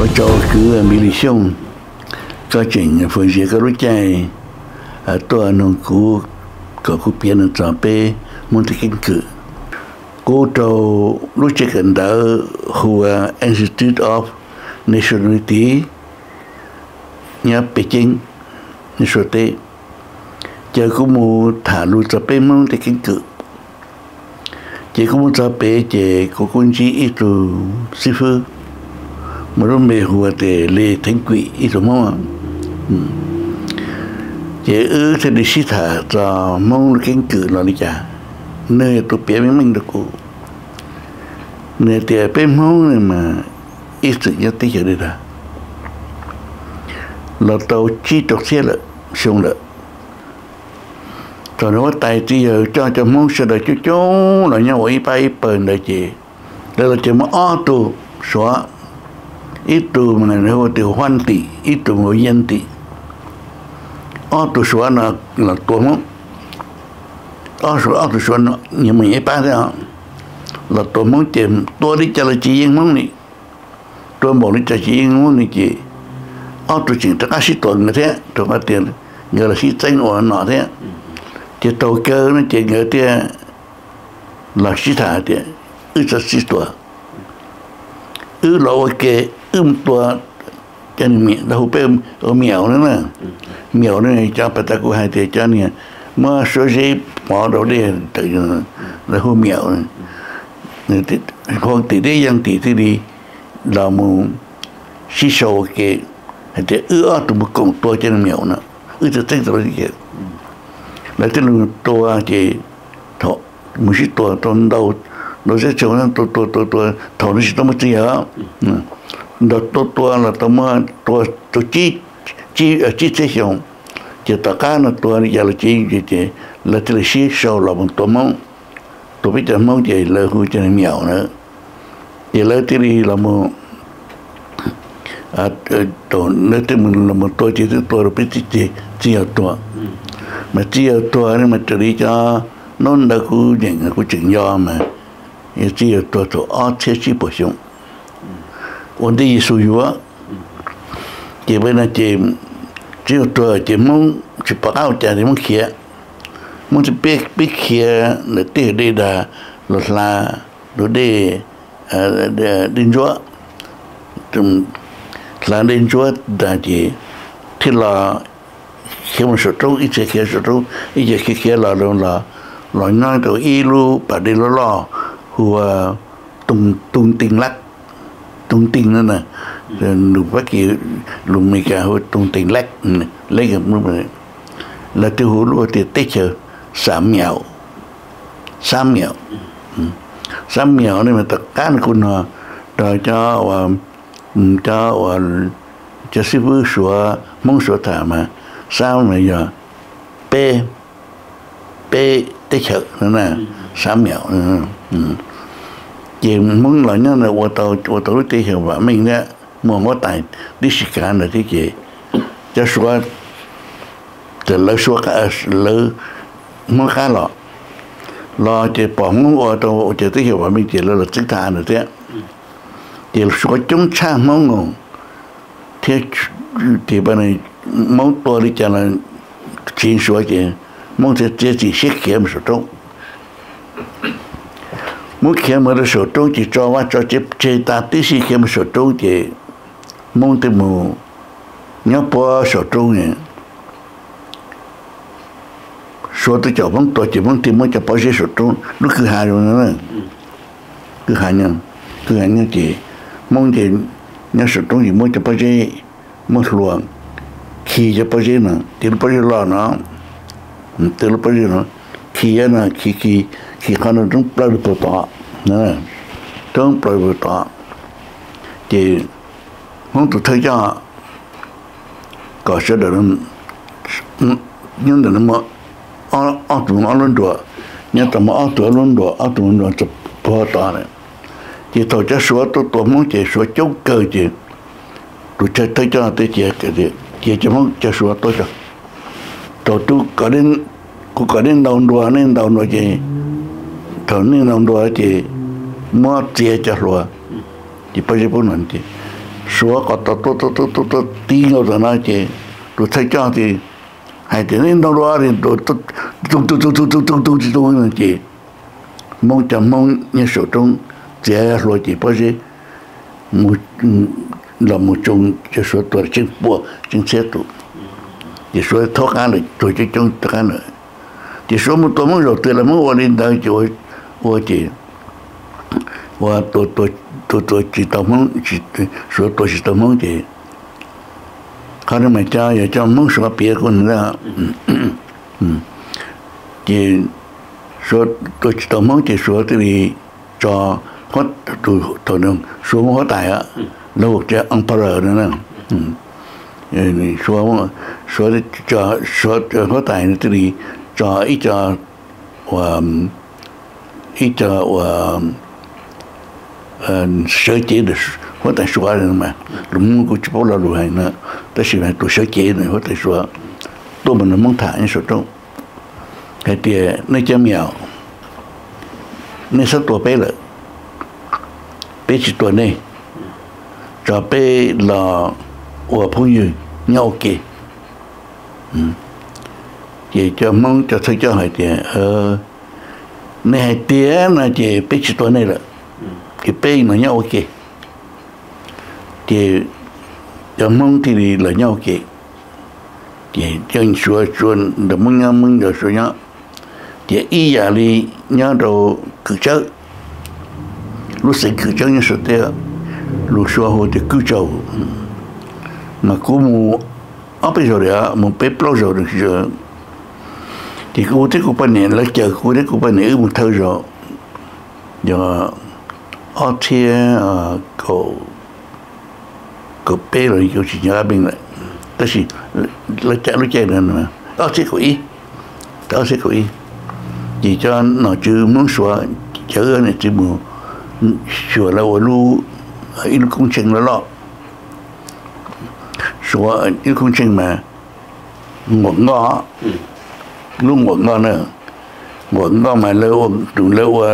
có cho cứ mỹ lý xong cho chuyện phương diện cái lúc chạy tôi nó cũng có cũng biết nó cho bé muốn thực hiện cử cô trâu lúc chạy gần đó Hua Institute of Nationality nhà Beijing như số thế giờ cũng muốn thả luôn cho bé muốn thực hiện cử chỉ cũng muốn cho bé chỉ có quân chí ít rồi sư phụ mà nó mê hùa để lê thánh quỷ ít rồi mong chỉ thì đi xí thả cho mong cái cử nó đi chả nơi tụi bé mình được cụ nơi thì bé mong này mà ít sự nhất tới giờ đây là tàu chi trọc xe là xong là rồi nó tay thì giờ cho mong sẽ được chú là nhau ấy bay bền đời chị đây là chỉ mà tụ xóa ít tụ mà này nó từ hoan tỷ ít tụ ngồi yên tỷ tụ xóa là tổ mong tụ xóa nó nhưng mà ấy ba thế hả là tổ mong tìm tôi đi cho là chị yên mong này tôi bảo đi cho chị yên mong này chị tụ chỉ tất cả sĩ tuần như thế tôi phát tiền nhờ là sĩ tranh của nó thế thì tàu cơ nó chỉ nhờ thì là sĩ thả thì cho sĩ tuần lâu cái tua cho nên đâu biết ở mèo nữa nè mèo này cho bà ta cũng hay thì cho nên mà số gì bỏ đâu đi tự là hô mèo này thì không tỷ đấy dân tỷ thì đi là một xí sâu cái thì tụi một cùng tua cho nên mèo nữa cho thích rồi cái là cái luôn tua chỉ thọ một xí tua trong đầu nó sẽ cho nó tua thọ nó sẽ tao mới chơi đó tua là tao mới tua chi thế xong chỉ tất cả nó tua giờ là chi là cái là xí sâu là một tua mông tụi bây giờ mông chỉ là hư cho nên mèo nữa giờ lấy cái đi là một tổ nếu thì mình là một tôi chỉ tôi rồi biết chỉ ở tua mà chỉ ở tua này mà trở đi cho nó đã cứ những cái chuyện do mà chỉ ở tua thế chỉ bổ sung ổn định số yếu chỉ bên là chỉ ở tua chỉ muốn chỉ bắt áo chả thì muốn khía muốn chỉ biết khía để tiêu đi là rồi để đến chúa là đến chúa đã chỉ thì là khi mà số trâu ít khi số trâu ít khi là nói từ ilu bà đi lo hùa tung tình nữa nè lúc bắt kia lúc mình cả hùa tung tình lách lấy cái lúc này là từ hùa lúc thì tết chờ sám mèo này mà tất cả nó cũng rồi cho sư phụ sửa mong sửa thả mà sao mà giờ p tết chờ nữa nè sám mèo chỉ muốn nói nhau là ô tô lúc tết chờ và mình đó mua mỗi tài đi xí cả là thế gì cho sửa từ lỡ sửa cả lỡ mua cá lo chỉ bỏ mong ô tô chỉ tết chờ và mình chỉ là chức thà nữa thế chỉ sửa chúng cha mong ngủ thế thì bên này mong tôi đi cho là chính sửa chỉ mong thì chỉ xét kiểm số trống muốn kiểm mà số trống chỉ cho chế ta tí xí kiểm số trống thì mong thì mù nhớ bỏ số trống này số tôi cho mong tôi chỉ mong thì mong cho bỏ số trống nó cứ hai rồi nữa cứ hai nhân chỉ mong thì nhớ số trống thì mong cho bỏ mong luồng khi cho bao nhiêu nữa thì bao nhiêu lo nó từ lúc bao nhiêu nữa khi nó khi con nó trong bao nhiêu tọa nữa trong bao nhiêu tọa thì không tụi thấy cho có sẽ được nhưng mà tụi nó luôn đùa nhưng tụi nó luôn đùa chụp bao tọa này thì tôi cho số tôi muốn chỉ số chống cơ gì tôi chơi tới cho tôi chỉ cho mong cho số tôi cho tôi có đến đầu đùa gì thằng nên đầu đùa gì mua chia cho lúa chỉ bao nhiêu bốn lần thì số có tôi tí nhau rồi nói chứ tôi thấy cho thì hay thế nên đâu đó thì tôi là chị mong chồng mong như số trong trẻ rồi chị bao giờ một là một trong cái số tuổi chính bộ chính xét tụ chỉ số thoát ăn được tôi chỉ trong thoát ăn được chỉ số một tuổi mới rồi từ là mới qua đến đây chỗ qua chị qua tôi chỉ tao mong chỉ số tôi chỉ tao mong chịเขาทำไมเจ้าอย่าเจ้ามุ่งสวดเปียคนละจีสวดตัวตัวมุ่งจีสวดที่จอเขาตัวนึงสวดเขาตายอ่ะแล้วจะอังพระนั่นน่ะสวดจอสวดเขาตายนี่ที่จออีจอว่าเสือจีดเขาแต่สวดนั่นมาลุงกูจะพูดเราดูให้นะแต่สิ่งนั้นตัวเสือจีดเนี่ยเขาแต่สวดตัวมันมุ่งถ่ายในสุดตรงไอ้เตี้ยในเจ้าเหมียวในสักตัวเป๊ะเลยเป๊ะจิตตัวนี้จะเป๊ะหล่อว่าผู้ยืนเงาเกย์จะมองจะthấy cho hai tia này hai tia là chỉ ป๊ะจิตตัวนี้แหละcái ป๊ะnó nhau ké thìจะมองที่là nhau ké thì chân xuân để mong được xuân nhá thì ý giả đi nhớ đồ cứ chơi lúc sinh cứ chơi như sự thế lúc xưa hồi thì cứ chơi mà cứ mua ở bây giờ đấy mua bếp lâu rồi được chưa thì cứ thích cũng bên này lấy chờ cứ thích cũng bên này một thời rồi giờ ở thiên cổ bê rồi kiểu chỉ nhớ bên này đó là lúc chạy nữa mà ở trên cổ ý chỉ cho nó chứ muốn xóa chở này chỉ muốn xóa là ở lu in công trình nó xóa in công trình mà ngọn ngõ lúc ngọn ngõ nữa ngọn ngõ mà lâu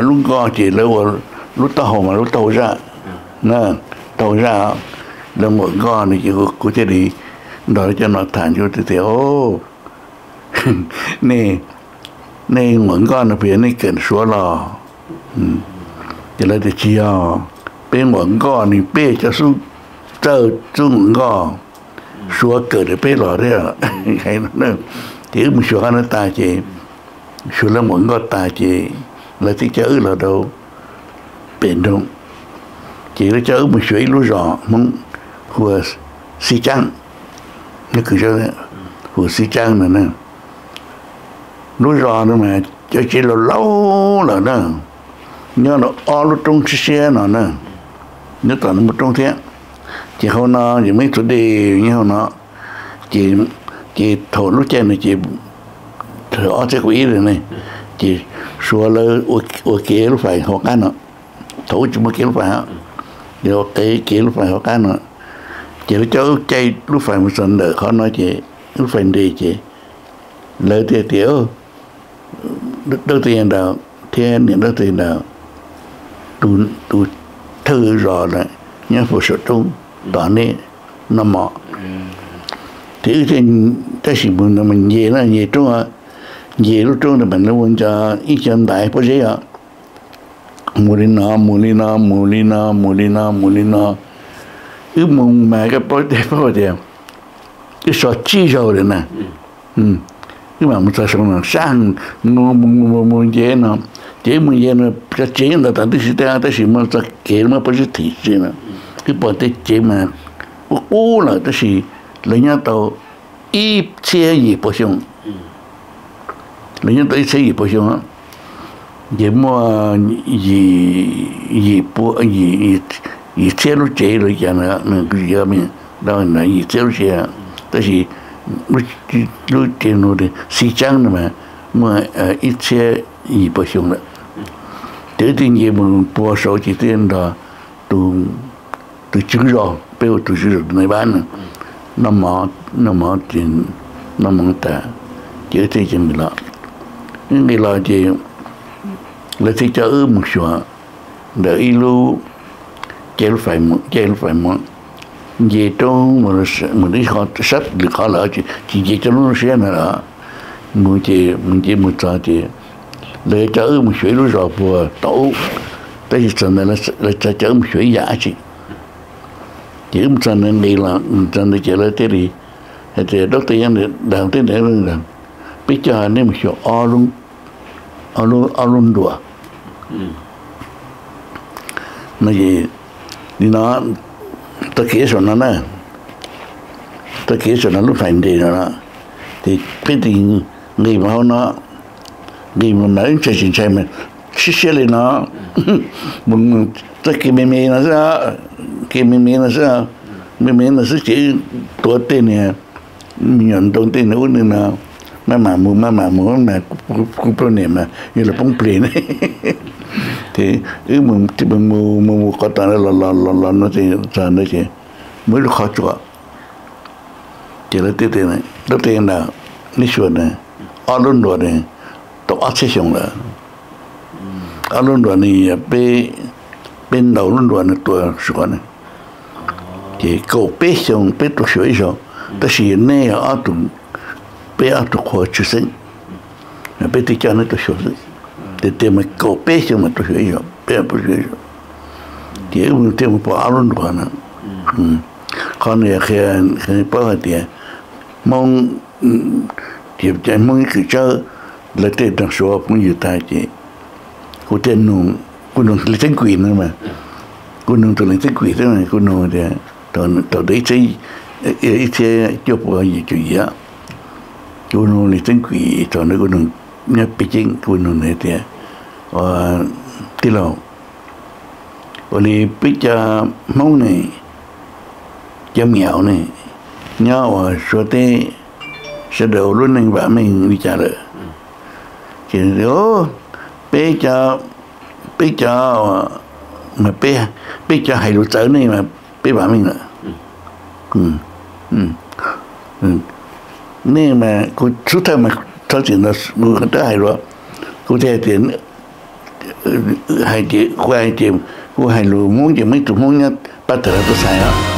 lúc ngõ chỉ lâu lúc tàu mà lúc tàu ra nè tàu ra là ngọn ngõ này chỉ có thể đi đó cho nó thản cho thì ô nè ngọn con nó phía này cần số lò thì là để chia bên ngọn con thì bê cho số chờ chung ngọn số cỡ để bê lò đấy à hay nó thì một số nó ta chỉ số là ngọn con ta chỉ là thích chữ là đâu bền đông chỉ là chữ một số lúa giò mong của xì trắng nó cứ cho đấy của xì trắng này nè lúa giò nữa mà cho chỉ là lâu là nè nhớ nó o lúc trong xe nó nè nhớ toàn nó một trong thế chỉ không nó chỉ mấy chỗ đi như không nó chỉ thổi lúc trên này chỉ thổi ở trên quỹ rồi này chỉ xua lơ ở kia lúc phải học cái nó thổi chỉ một kia lúc phải rồi cái kia lúc phải học cái nó chỉ cho chơi lúc phải một lần nữa khó nói chị lúc phải đi chị lời thì tiểu đầu tiên là thiên niệm đầu tiên là tu thư rõ là nhớ phụ sự trung đó này nó mọ thì cái gì mình về nó về trung à về lúc trung là mình nó muốn cho ý chân đại có gì à Molina ước mong mà cái bói đẹp cái sọ chi rồi đấy nè nhưng mà một số nó sang mua chế nó cái chế nó ta tới ta tới mà ta kể mà bao giờ thị gì nè cái bỏ tới chế mà ô là tới lấy nhau tàu ít xe gì bao nhiêu lấy nhau tới xe gì bao nhiêu á vậy mà gì xe nó chế rồi chả nữa cái gì mình đâu là gì xe nó chế tới lúc trên nó đi xì trắng mà ít xe gì bao nhiêu nữa thế thì nhiều mình bỏ số chỉ tiền đó từ chữ rồi bây giờ từ chữ rồi này bán nó mỏ tiền nó mỏ ta chỉ thấy chừng là những cái lo gì là thấy cho một số để ilu chơi phải muốn gì trong một cái họ sắp được họ lỡ chỉ cho nó xe này đó mình chỉ một trò chỉ để chở một suối lúa rò vừa tổ tới giờ này là chở một suối giả chỉ một trò này đi là trò này chỉ là thế đi thì đó tiền này đào thế này là bây giờ nên một số ao luôn đùa mà gì đi nó ta kể rồi nó nè ta kể rồi nó lúc phải đi nó thì cái gì người mà nó người mà nói chuyện chuyện mà xí lên nó mình ta kể mê nó sao kể mê nó sao mê nó sao chỉ tuổi tên này mình nhận đồng tên nó nên là mà cũng pro này mà như là bóng play này thì mình có tao là nó thì giờ nó chỉ mới được khó chịu chỉ là thế này đầu tiên là ní xuân này ở luôn rồi này tôi ăn sẽ xong rồi ở luôn rồi này bên đầu luôn rồi này tôi xuân này thì cậu bé xong bé tôi sửa xong但是那样都被都好出生，被对家人都学生，对么搞百姓嘛都学校，别不学校，对么不阿伦多呢，可能很不好点，梦就在梦一个家，来对当说朋友大姐，我在弄，我弄来真贵呢嘛，我弄到来真贵的嘛，我弄的到底这。一些就不可以注意啊，我弄的真贵，从那个弄那北京我弄那点，对了，我哩比较忙呢，较妙呢，你我说的是đầu luôn anh bạn mình đi trả lời, chỉ đó bây giờ mà bây giờ hay lúc tới này mà bây bạn mình nữa. Nên mà cô suốt thời mà thao chuyện là người ta hay rồi cô theo tiền hai chị cô hai chị cô hai lùi muốn gì mấy tụi muốn nhất bắt đầu tôi sai á